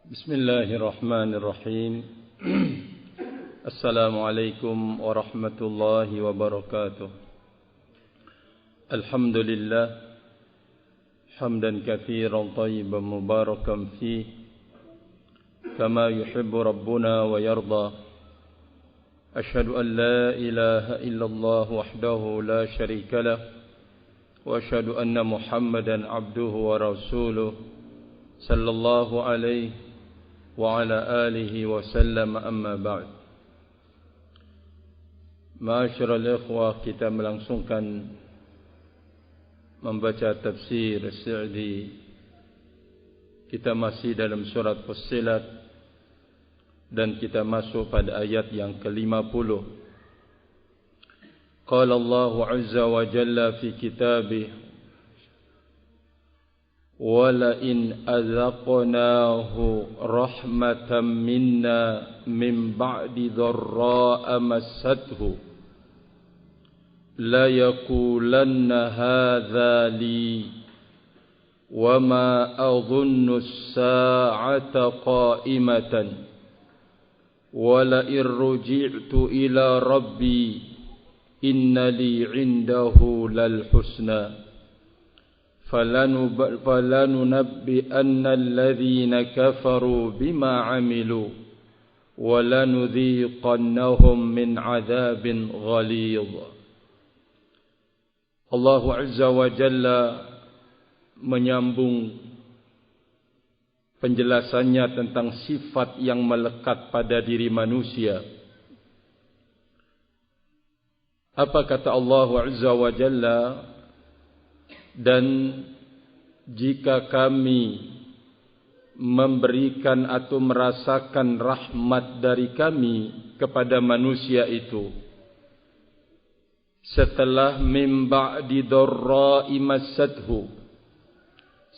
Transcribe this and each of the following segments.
Bismillahirrahmanirrahim. Assalamualaikum warahmatullahi wabarakatuh. Alhamdulillah hamdan katsiran thayyiban mubarakan fihi kama yuhibbu rabbuna wa yarda. Ashhadu an la ilaha illallah wahdahu la syarika lah wa ashhadu anna Muhammadan abduhu wa rasuluh sallallahu alaihi wa ala alihi wa sallam, amma ba'd. Ma'asyiral ikhwah, kita melangsungkan membaca tafsir Sa'di. Kita masih dalam surat Fussilat dan kita masuk pada ayat yang ke-50. Qala Allahu 'azza wa jalla fi kitabih: وَلَئِنْ أَذَقْنَاهُ رَحْمَةً مِنَّا مِنْ بَعْدِ ضَرَّاءَ مَسَّتْهُ لَيَقُولَنَّ هَذَا لِي وَمَا أَظُنُّ السَّاعَةَ قَائِمَةً وَلَئِنْ رُجِعْتُ إِلَى رَبِّي إِنَّ لِي عِنْدَهُ لَلْحُسْنَى فَلَنُنَبِّئَنَّ الَّذِينَ كَفَرُوا بِمَا عَمِلُوا وَلَنُذِيقَنَّهُمْ مِنْ عَذَابٍ غَلِيظٍ. Allah Azza wa Jalla menyambung penjelasannya tentang sifat yang melekat pada diri manusia. Apa kata Allah Azza wa Jalla? Dan jika kami memberikan atau merasakan rahmat dari kami kepada manusia itu setelah min ba'di dharra'i massathu,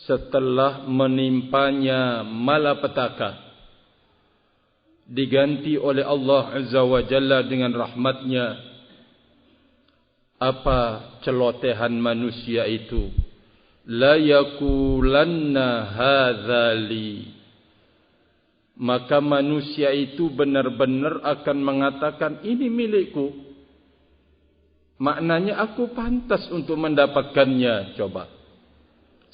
setelah menimpanya malapetaka, diganti oleh Allah Azza wa Jalla dengan rahmatnya. Apa celotehan manusia itu? La yaqulanna hadza li. Maka manusia itu benar-benar akan mengatakan, ini milikku. Maknanya aku pantas untuk mendapatkannya. Coba.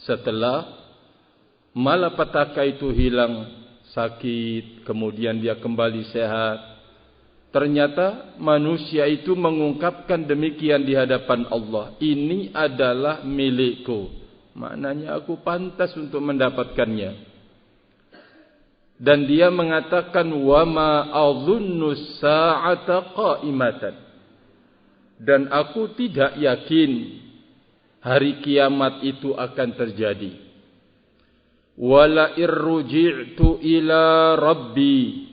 Setelah malapetaka itu hilang, sakit, kemudian dia kembali sehat, ternyata manusia itu mengungkapkan demikian di hadapan Allah. Ini adalah milikku. Maknanya aku pantas untuk mendapatkannya. Dan dia mengatakan, wa ma adhunnu sa'ata qa'imatan. Dan aku tidak yakin hari kiamat itu akan terjadi. Wala irruji'tu ila rabbi.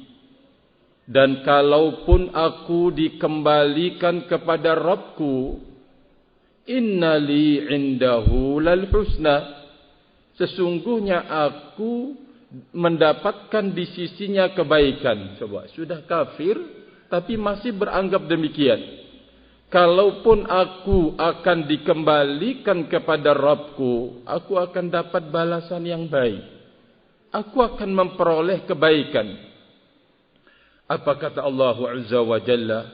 Dan kalaupun aku dikembalikan kepada Rabbku, innali indahu lal husna, sesungguhnya aku mendapatkan di sisinya kebaikan. Coba, sudah kafir tapi masih beranggap demikian. Kalaupun aku akan dikembalikan kepada Rabbku, aku akan dapat balasan yang baik. Aku akan memperoleh kebaikan. Apa kata Allah Azza wa Jalla?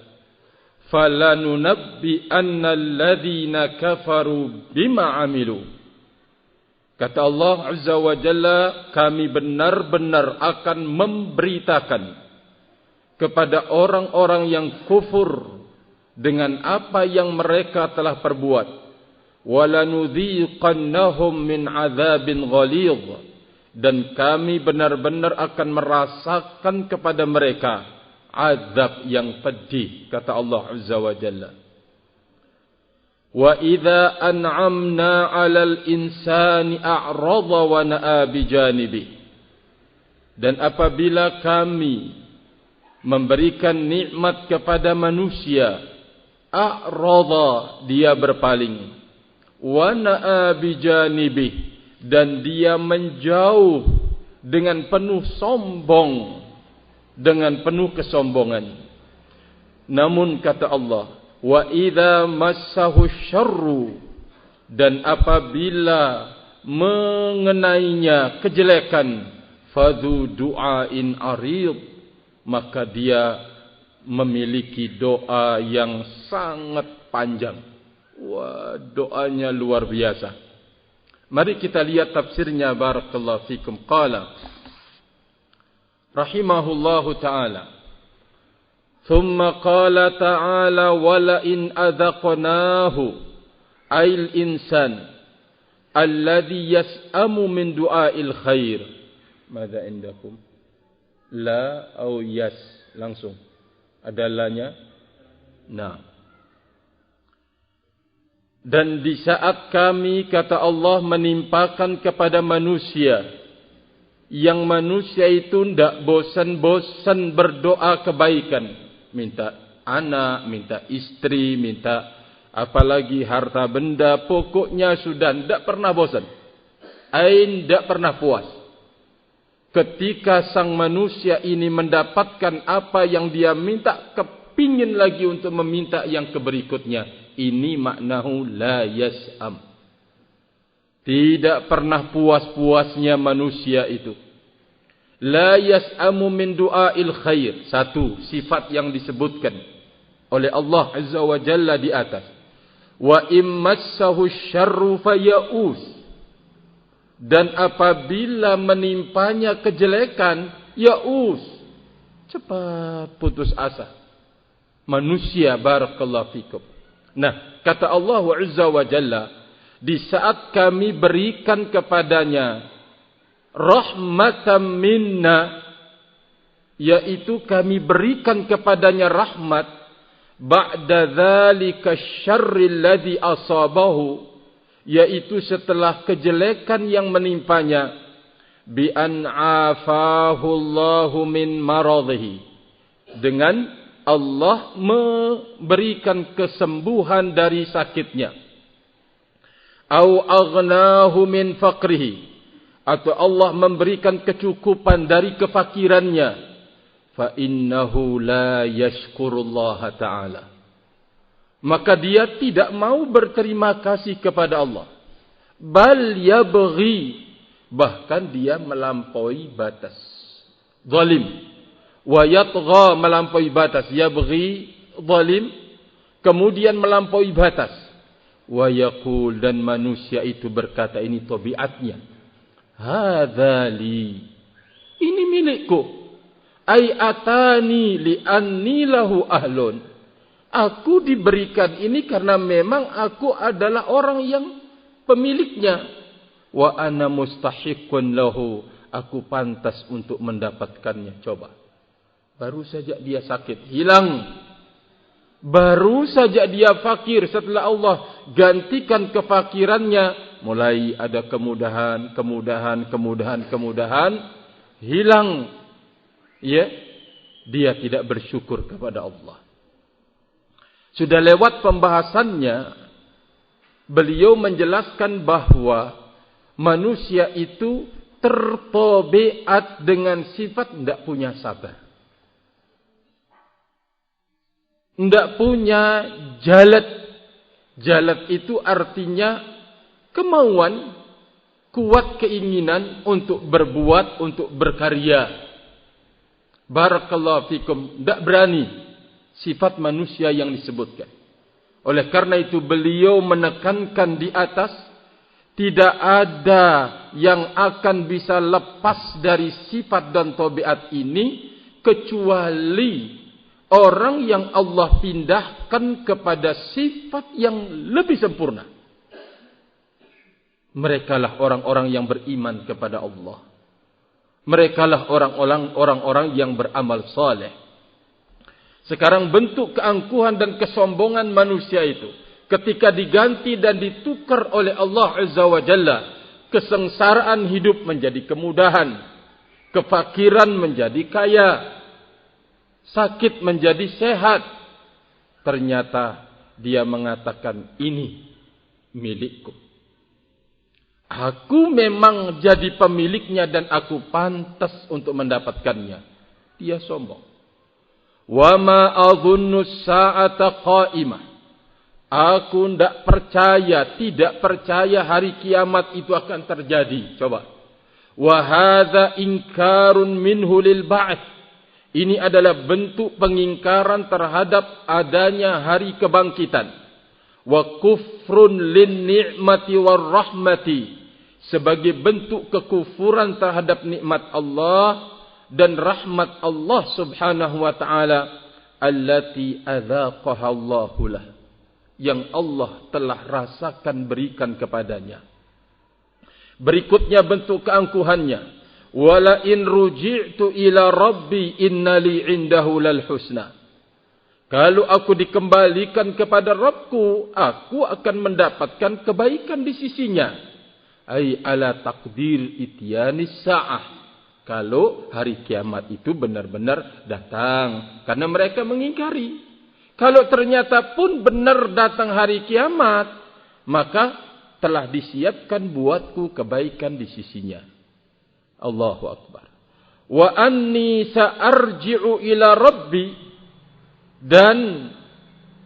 فَلَنُنَبِّئَنَّ الَّذِينَ كَفَرُوا بِمَا عَمِلُوا. Kata Allah Azza wa Jalla, kami benar-benar akan memberitakan kepada orang-orang yang kufur dengan apa yang mereka telah perbuat. وَلَنُذِيقَنَّهُمْ مِنْ عَذَابٍ غَلِيظٍ. Dan kami benar-benar akan merasakan kepada mereka azab yang pedih, kata Allah Azza wa Jalla. Wa idza an'amna 'alal insani a'rada wa na'a bijanibi. Dan apabila kami memberikan nikmat kepada manusia, a'rada, dia berpaling, wa na'a bijanibi, dan dia menjauh dengan penuh sombong, dengan penuh kesombongan. Namun kata Allah, wa idza massahu syarru, dan apabila mengenainya kejelekan, fadhu du'ain arid, maka dia memiliki doa yang sangat panjang. Wah, doanya luar biasa. Mari kita lihat tafsirnya, barakallahu fikum. Qala rahimahullahu ta'ala, thumma qala ta'ala wala in adhaqnahu ayil insan alladhi yas'amu min du'ail khair. Mada indakum? La au yas? Langsung. Ada lanya? Nah. Dan di saat kami, kata Allah, menimpakan kepada manusia, yang manusia itu tidak bosan-bosan berdoa kebaikan. Minta anak, minta istri, minta apalagi harta benda, pokoknya sudah tidak pernah bosan. Tidak pernah puas. Ketika sang manusia ini mendapatkan apa yang dia minta, kepingin lagi untuk meminta yang berikutnya. Ini maknahu la yas'am. Tidak pernah puas-puasnya manusia itu. La yas'amu min du'ail khair. Satu sifat yang disebutkan oleh Allah Azza wa Jalla di atas. Wa immassahu syarru faya'us. Dan apabila menimpanya kejelekan, ya'us, cepat putus asa. Manusia, barakallahu fikum. Nah, kata Allah Azza wa Jalla, di saat kami berikan kepadanya rahmatan minna, yaitu kami berikan kepadanya rahmat, ba'da dzalika syarril ladzi asabahu, yaitu setelah kejelekan yang menimpanya, bi an afahu Allahu min maradhihi, dengan Allah memberikan kesembuhan dari sakitnya. Au aghnahu min faqrihi, atau Allah memberikan kecukupan dari kefakirannya. Fa innahu la yashkurullaha ta'ala, maka dia tidak mau berterima kasih kepada Allah. Bal yabghi, bahkan dia melampaui batas. Zalim. Wa yatgha, melampaui batas. Yabghi, zalim, kemudian melampaui batas. Wa yaqul, dan manusia itu berkata, ini tabiatnya, hadza li, ini milikku. Ai atani li anni lahu ahlun, aku diberikan ini karena memang aku adalah orang yang pemiliknya. Wa ana mustahiqqun lahu, aku pantas untuk mendapatkannya. Coba, baru saja dia sakit, hilang. Baru saja dia fakir, setelah Allah gantikan kefakirannya, mulai ada kemudahan, hilang. Ya, dia tidak bersyukur kepada Allah. Sudah lewat pembahasannya, beliau menjelaskan bahwa manusia itu tertobeat dengan sifat tidak punya sabar, tidak punya jalat. Jalat itu artinya kemauan, kuat keinginan untuk berbuat, untuk berkarya. Barakallahu fikum, tidak berani. Sifat manusia yang disebutkan. Oleh karena itu beliau menekankan di atas, tidak ada yang akan bisa lepas dari sifat dan tabiat ini kecuali orang yang Allah pindahkan kepada sifat yang lebih sempurna. Merekalah orang-orang yang beriman kepada Allah. Merekalah orang-orang yang beramal saleh. Sekarang bentuk keangkuhan dan kesombongan manusia itu, ketika diganti dan ditukar oleh Allah Azza wa Jalla, kesengsaraan hidup menjadi kemudahan, kefakiran menjadi kaya, sakit menjadi sehat. Ternyata dia mengatakan, ini milikku. Aku memang jadi pemiliknya dan aku pantas untuk mendapatkannya. Dia sombong. Wa ma adhunnu sa'ata qa'imah. Aku tidak percaya hari kiamat itu akan terjadi. Coba. Wa hadza inkarun minhu lil ba'ts. Ini adalah bentuk pengingkaran terhadap adanya hari kebangkitan. Wa kufrun lin ni'mati war rahmati. Sebagai bentuk kekufuran terhadap nikmat Allah dan rahmat Allah Subhanahu wa taala allati adzaqaha Allahu lah, yang Allah telah rasakan berikan kepadanya. Berikutnya bentuk keangkuhannya, wala in ruji'tu ila rabbi innali indahu lal husna. Kalau aku dikembalikan kepada Rabbku, aku akan mendapatkan kebaikan di sisinya. Ai ala takdir ityanis sa'ah. Kalau hari kiamat itu benar-benar datang. Karena mereka mengingkari. Kalau ternyata pun benar datang hari kiamat, maka telah disiapkan buatku kebaikan di sisinya. Allahu Akbar. Wa anni sa'arji'u ila rabbi. Dan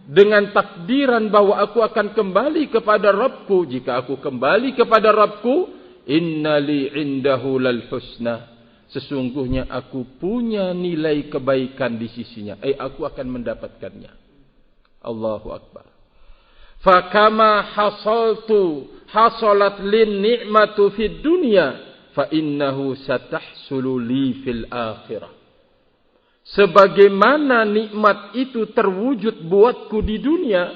dengan takdiran bahwa aku akan kembali kepada Rabbku. Jika aku kembali kepada Rabbku, innali indahu lal husna. Sesungguhnya aku punya nilai kebaikan di sisinya. Aku akan mendapatkannya. Allahu Akbar. Fakama hasalat lin ni'matu fid dunya, fa innahu satahsulu li fil akhirah. Sebagaimana nikmat itu terwujud buatku di dunia,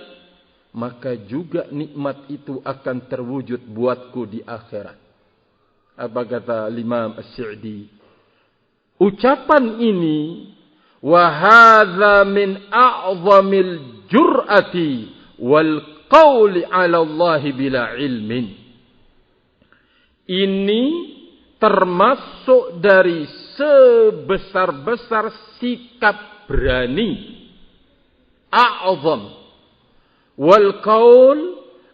maka juga nikmat itu akan terwujud buatku di akhirat. Apa kata Imam As-Sa'di? Ucapan ini, wa hadza min a'zamil jur'ati wal qawli 'ala Allah bila ilmin. Ini termasuk dari sebesar-besar sikap berani, a'zam, wal qaul,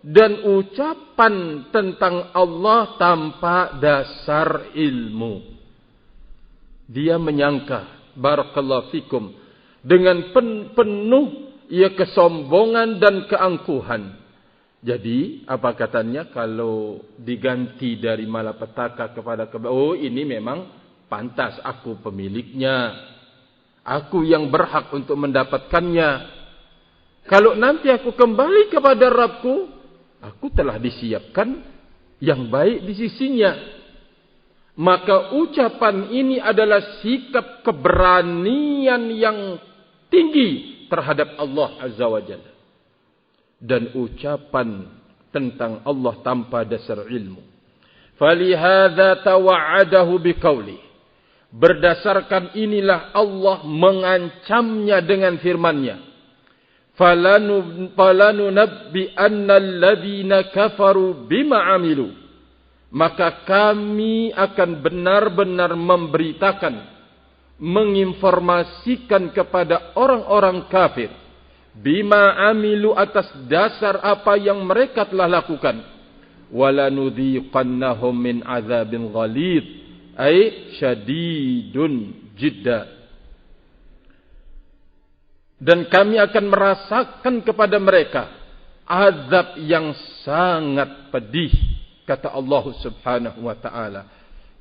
dan ucapan tentang Allah tanpa dasar ilmu. Dia menyangka, barakallahu fikum, dengan penuh kesombongan dan keangkuhan. Jadi, apa katanya, kalau diganti dari malapetaka kepada oh ini memang pantas, aku pemiliknya. Aku yang berhak untuk mendapatkannya. Kalau nanti aku kembali kepada Rabbku, aku telah disiapkan yang baik di sisinya. Maka ucapan ini adalah sikap keberanian yang tinggi terhadap Allah Azza wa Jalla. Dan ucapan tentang Allah tanpa dasar ilmu. Falihadza tawa'adahu biqauli. Berdasarkan inilah Allah mengancamnya dengan firman-Nya. Falanunabbi annal ladzina kafaru bima amilu. Maka kami akan benar-benar memberitakan, menginformasikan kepada orang-orang kafir bima amilu, atas dasar apa yang mereka telah lakukan. Walanudhiqannahum min azabin ghalid, ay syadidun jidda. Dan kami akan merasakan kepada mereka azab yang sangat pedih, kata Allah Subhanahu wa taala.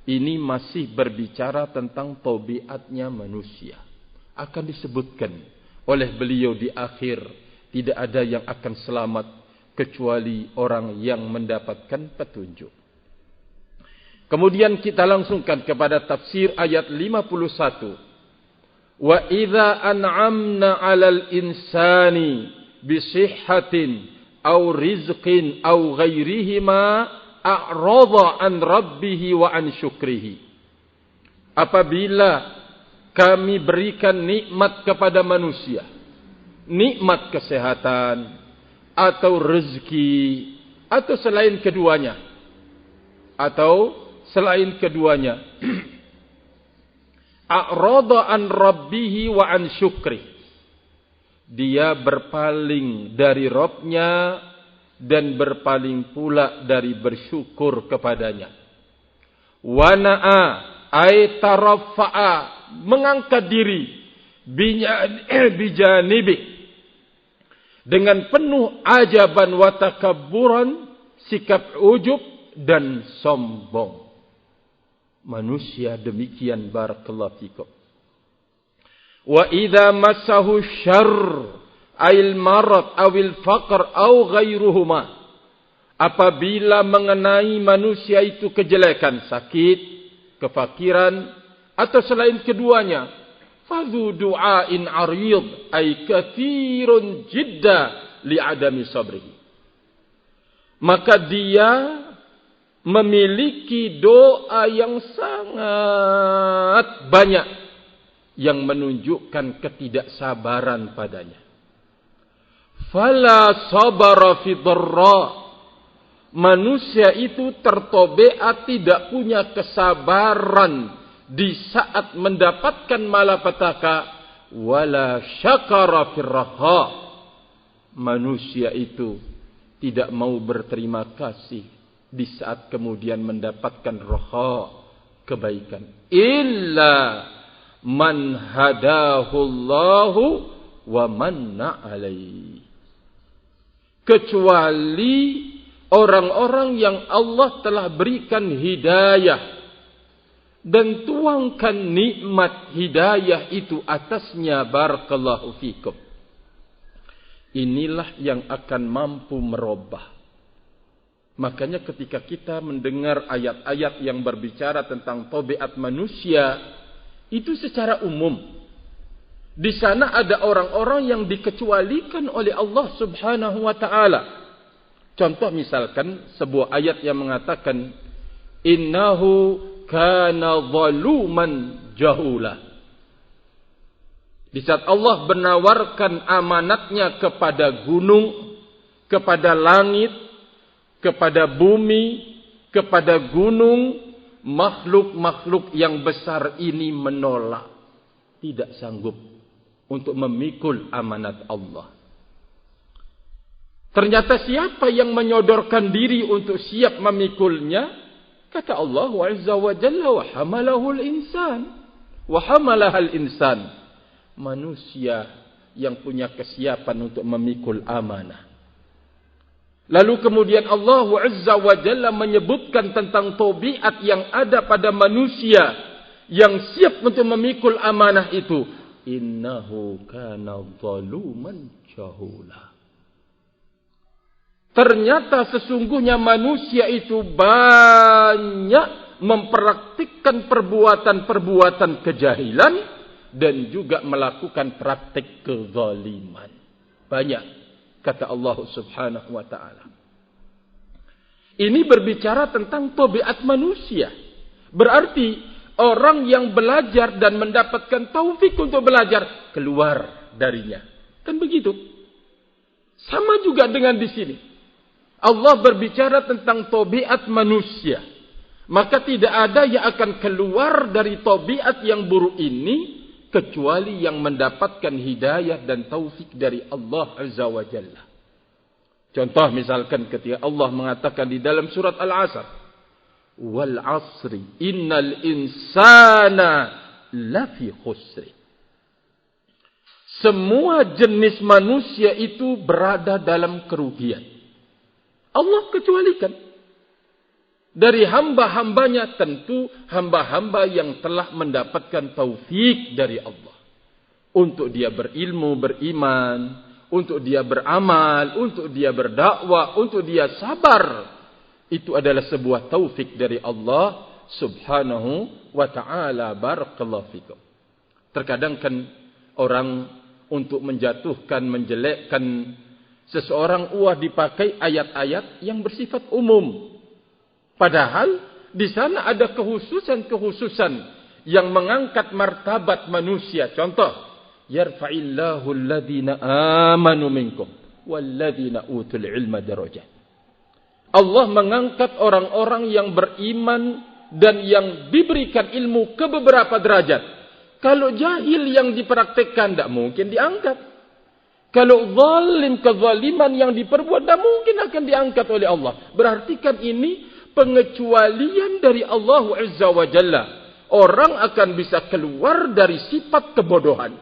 Ini masih berbicara tentang tabiatnya manusia. Akan disebutkan oleh beliau di akhir, tidak ada yang akan selamat kecuali orang yang mendapatkan petunjuk. Kemudian kita langsungkan kepada tafsir ayat 51. Wa idza an'amna 'alal insani bi sihhatin aw rizqin aw ghairihima a'rada an rabbihi wa an syukrihi. Apabila kami berikan nikmat kepada manusia, nikmat kesehatan atau rezeki atau selain keduanya, a'rada an rabbihi wa an syukri. Dia berpaling dari Rabb-nya dan berpaling pula dari bersyukur kepadanya. Wa na'a ay tarafa'a, mengangkat diri, bijanibi, dengan penuh ajaban wa takabburan, sikap ujub dan sombong. Manusia demikian, barakallahu fikum. Wa idza massahu syarr ail marad awil faqr au ghairuhuma. Apabila mengenai manusia itu kejelekan, sakit, kefakiran, atau selain keduanya, fadhu du'ain arid ay kathirun jidda li'adami sabrihi. Maka dia memiliki doa yang sangat banyak yang menunjukkan ketidaksabaran padanya. Fala sabara fi dharra. Manusia itu tertobeat tidak punya kesabaran di saat mendapatkan malapetaka, wala syakara fir raha. Manusia itu tidak mau berterima kasih di saat kemudian mendapatkan raha, kebaikan. Illa man hadahullahu wa manna alaihi. Kecuali orang-orang yang Allah telah berikan hidayah dan tuangkan nikmat hidayah itu atasnya, barakallahu fikum. Inilah yang akan mampu merubah. Makanya ketika kita mendengar ayat-ayat yang berbicara tentang tabiat manusia, itu secara umum. Di sana ada orang-orang yang dikecualikan oleh Allah Subhanahu wa ta'ala. Contoh misalkan sebuah ayat yang mengatakan innahu kana zaluman jahula. Di saat Allah menawarkan amanatnya kepada gunung, kepada langit, kepada bumi, kepada gunung, makhluk-makhluk yang besar ini menolak, tidak sanggup untuk memikul amanat Allah. Ternyata siapa yang menyodorkan diri untuk siap memikulnya? Kata Allah Azza wa Jalla, wa hamalahul insan. Wa hamalahal insan. Manusia yang punya kesiapan untuk memikul amanah. Lalu kemudian Allah Azza wa Jalla menyebutkan tentang tabiat yang ada pada manusia yang siap untuk memikul amanah itu. Innahu kana zaluman jahula. Ternyata sesungguhnya manusia itu banyak mempraktikkan perbuatan-perbuatan kejahilan dan juga melakukan praktik kezaliman. Banyak, kata Allah Subhanahu wa ta'ala. Ini berbicara tentang tabiat manusia. Berarti orang yang belajar dan mendapatkan taufik untuk belajar, keluar darinya. Kan begitu. Sama juga dengan di sini. Allah berbicara tentang tabiat manusia. Maka tidak ada yang akan keluar dari tabiat yang buruk ini kecuali yang mendapatkan hidayah dan taufik dari Allah Azza wa Jalla. Contoh misalkan ketika Allah mengatakan di dalam surat Al-Asr, wal asri innal insana lafi khusri. Semua jenis manusia itu berada dalam kerugian. Allah kecualikan. Dari hamba-hambanya tentu hamba-hamba yang telah mendapatkan taufik dari Allah. Untuk dia berilmu, beriman. Untuk dia beramal. Untuk dia berdakwah. Untuk dia sabar. Itu adalah sebuah taufik dari Allah Subhanahu wa ta'ala. Barakallahu fikum. Terkadang kan orang untuk menjatuhkan, menjelekkan seseorang dipakai ayat-ayat yang bersifat umum. Padahal di sana ada kekhususan-kekhususan yang mengangkat martabat manusia. Contoh, yarfa'illahu alladhina amanu minkum walladhina utul ilma darajat. Allah mengangkat orang-orang yang beriman dan yang diberikan ilmu ke beberapa derajat. Kalau jahil yang dipraktikkan tidak mungkin diangkat. Kalau zalim, kezaliman yang diperbuat tidak mungkin akan diangkat oleh Allah. Berarti kan ini pengecualian dari Allah Azza wa Jalla. Orang akan bisa keluar dari sifat kebodohan.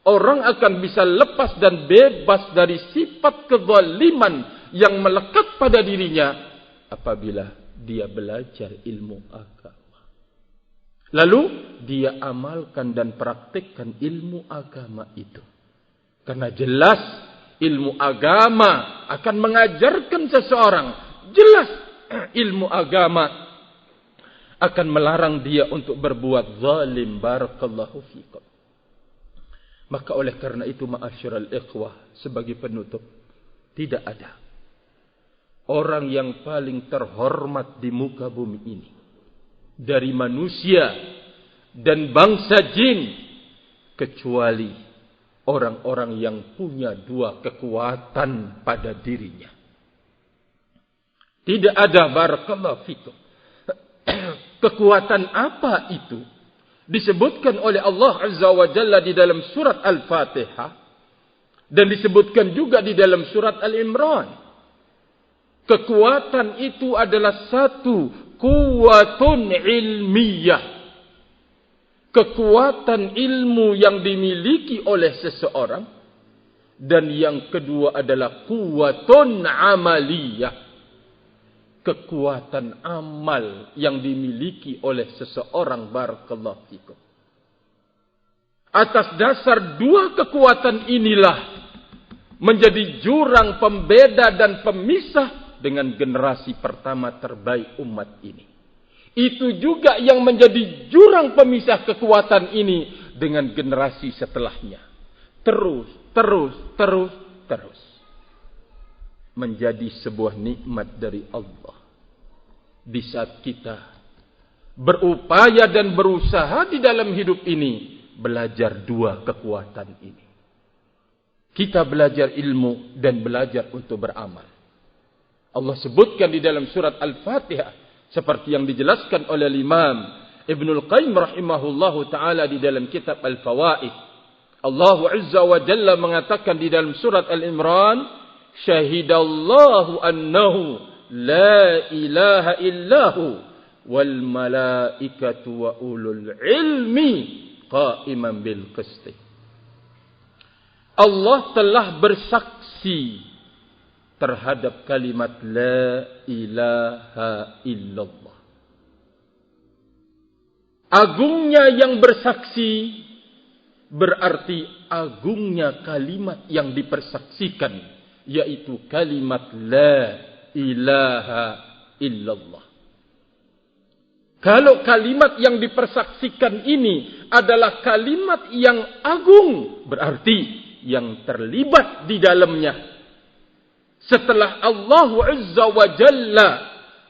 Orang akan bisa lepas dan bebas dari sifat kezaliman yang melekat pada dirinya apabila dia belajar ilmu agama. Lalu dia amalkan dan praktikkan ilmu agama itu. Karena jelas ilmu agama akan mengajarkan seseorang. Jelas ilmu agama akan melarang dia untuk berbuat zalim. Barakallahu fikum. Maka oleh karena itu ma'asyiral ikhwah, sebagai penutup, tidak ada orang yang paling terhormat di muka bumi ini dari manusia dan bangsa jin kecuali orang-orang yang punya dua kekuatan pada dirinya. Tidak ada, barakallahu fikum. Kekuatan apa itu? Disebutkan oleh Allah Azza wa Jalla di dalam surat Al-Fatihah dan disebutkan juga di dalam surat Al-Imran. Kekuatan itu adalah satu, kuwatun ilmiyah. Kekuatan ilmu yang dimiliki oleh seseorang. Dan yang kedua adalah kuwatun amaliyah. Kekuatan amal yang dimiliki oleh seseorang. Barakallahu fikum. Atas dasar dua kekuatan inilah menjadi jurang pembeda dan pemisah dengan generasi pertama terbaik umat ini. Itu juga yang menjadi jurang pemisah kekuatan ini dengan generasi setelahnya. Terus. Menjadi sebuah nikmat dari Allah. Di saat kita berupaya dan berusaha di dalam hidup ini, belajar dua kekuatan ini. Kita belajar ilmu dan belajar untuk beramal. Allah sebutkan di dalam surat Al-Fatihah, seperti yang dijelaskan oleh Imam Ibnul Qayyim rahimahullahu ta'ala di dalam kitab Al-Fawaid. Allah Azza wa Jalla mengatakan di dalam surat Al-Imran, Syahidallahu annahu la ilaha illahu wal malaikatu wa ulul ilmi qa'iman bil qisti. Allah telah bersaksi terhadap kalimat la ilaha illallah. Agungnya yang bersaksi berarti agungnya kalimat yang dipersaksikan, yaitu kalimat la ilaha illallah. Kalau kalimat yang dipersaksikan ini adalah kalimat yang agung, berarti yang terlibat di dalamnya setelah Allah Azza wa Jalla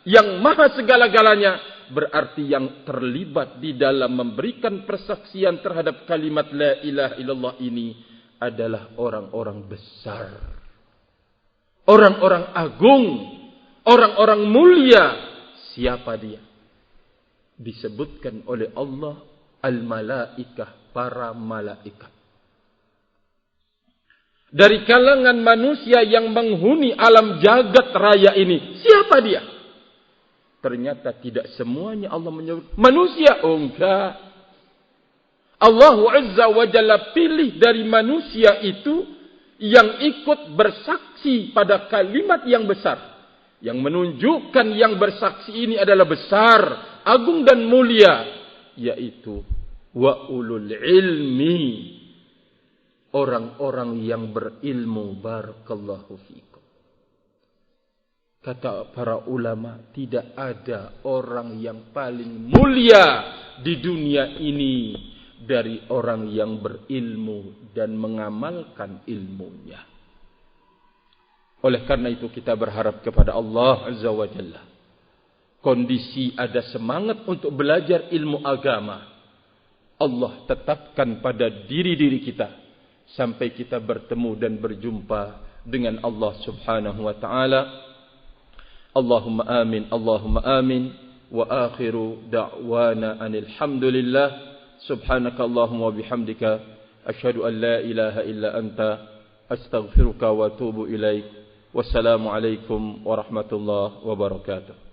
yang maha segala-galanya, berarti yang terlibat di dalam memberikan persaksian terhadap kalimat la ilaha illallah ini adalah orang-orang besar, orang-orang agung, orang-orang mulia. Siapa dia? Disebutkan oleh Allah al-malaikah, para malaikat. Dari kalangan manusia yang menghuni alam jagat raya ini, siapa dia? Ternyata tidak semuanya Allah menyebut manusia. Oh enggak. Allah Azza wa Jalla pilih dari manusia itu yang ikut bersaksi pada kalimat yang besar, yang menunjukkan yang bersaksi ini adalah besar, agung dan mulia, yaitu wa ulul ilmi, orang-orang yang berilmu. Barakallahu fikum. Kata para ulama, tidak ada orang yang paling mulia di dunia ini dari orang yang berilmu dan mengamalkan ilmunya. Oleh karena itu kita berharap kepada Allah Azza wa Jalla. Kondisi ada semangat untuk belajar ilmu agama, Allah tetapkan pada diri-diri kita sampai kita bertemu dan berjumpa dengan Allah Subhanahu wa taala. Allahumma amin, Allahumma amin. Wa akhiru da'wana anil hamdulillah. Subhanaka Allahumma bihamdika asyhadu an la ilaha illa anta astaghfiruka wa atubu ilaik. Wassalamu alaikum warahmatullahi wabarakatuh.